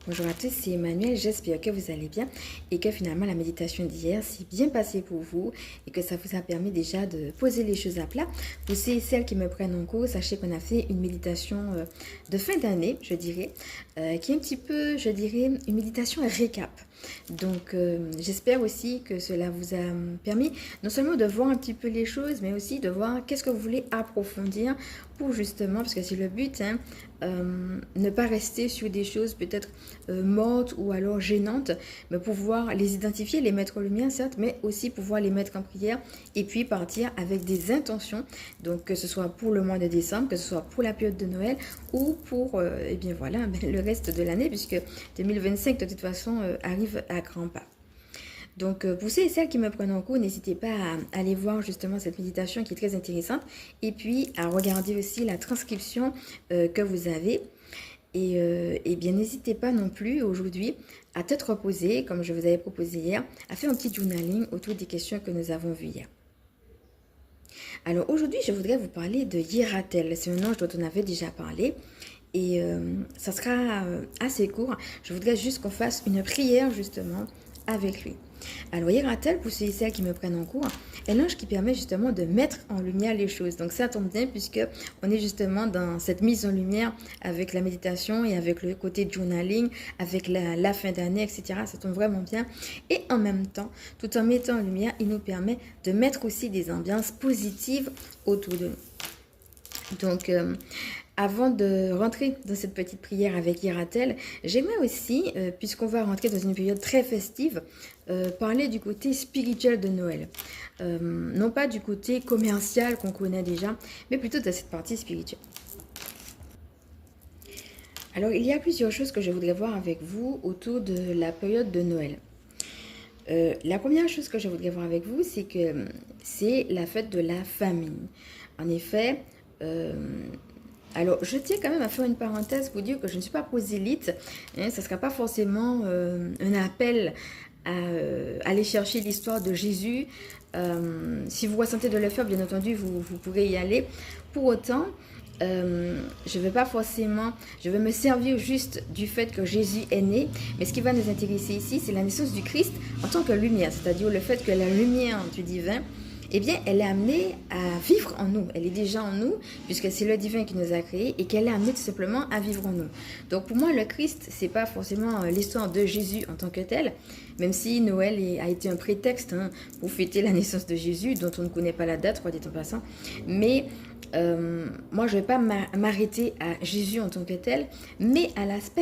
Bonjour à tous, c'est Emmanuel, j'espère que vous allez bien et que finalement la méditation d'hier s'est bien passée pour vous et que ça vous a permis déjà de poser les choses à plat. Pour celles qui me prennent en cours, sachez qu'on a fait une méditation de fin d'année, je dirais, qui est un petit peu, je dirais, une méditation récap. Donc j'espère aussi que cela vous a permis non seulement de voir un petit peu les choses, mais aussi de voir qu'est-ce que vous voulez approfondir pour justement, parce que c'est le but, ne pas rester sur des choses peut-être mortes ou alors gênantes, mais pouvoir les identifier, les mettre en lumière certes, mais aussi pouvoir les mettre en prière et puis partir avec des intentions, donc que ce soit pour le mois de décembre, que ce soit pour la période de Noël ou pour eh bien voilà, le reste de l'année, puisque 2025 de toute façon arrive à grands pas. Donc, pour ceux et celles qui me prennent en cours, n'hésitez pas à aller voir justement cette méditation qui est très intéressante et puis à regarder aussi la transcription que vous avez. Et bien, n'hésitez pas non plus aujourd'hui à tête reposée, comme je vous avais proposé hier, à faire un petit journaling autour des questions que nous avons vues hier. Alors aujourd'hui, je voudrais vous parler de Hiératel. C'est un ange dont on avait déjà parlé. Et ça sera assez court. Je voudrais juste qu'on fasse une prière justement avec lui. Alors, Hiératel, pour ceux et celles qui me prennent en cours, est l'ange qui permet justement de mettre en lumière les choses. Donc ça tombe bien puisque on est justement dans cette mise en lumière avec la méditation et avec le côté journaling, avec la fin d'année, etc. Ça tombe vraiment bien. Et en même temps, tout en mettant en lumière, il nous permet de mettre aussi des ambiances positives autour de nous. Donc, avant de rentrer dans cette petite prière avec Hiératel, j'aimerais aussi, puisqu'on va rentrer dans une période très festive, parler du côté spirituel de Noël. Non pas du côté commercial qu'on connaît déjà, mais plutôt de cette partie spirituelle. Alors, il y a plusieurs choses que je voudrais voir avec vous autour de la période de Noël. La première chose que je voudrais voir avec vous, c'est que c'est la fête de la famine. En effet, alors, je tiens quand même à faire une parenthèse pour dire que je ne suis pas prosélyte. Ça ne sera pas forcément un appel à aller chercher l'histoire de Jésus. Si vous ressentez de le faire, bien entendu, vous pourrez y aller. Pour autant, je vais pas forcément, je vais me servir juste du fait que Jésus est né, mais ce qui va nous intéresser ici, c'est la naissance du Christ en tant que lumière, c'est-à-dire le fait que la lumière du divin, eh bien, elle est amenée à vivre en nous. Elle est déjà en nous, puisque c'est le divin qui nous a créés et qu'elle est amenée tout simplement à vivre en nous. Donc, pour moi, le Christ, c'est pas forcément l'histoire de Jésus en tant que tel, même si Noël a été un prétexte pour fêter la naissance de Jésus, dont on ne connaît pas la date, soit dit en passant. Mais moi, je ne vais pas m'arrêter à Jésus en tant que tel, mais à l'aspect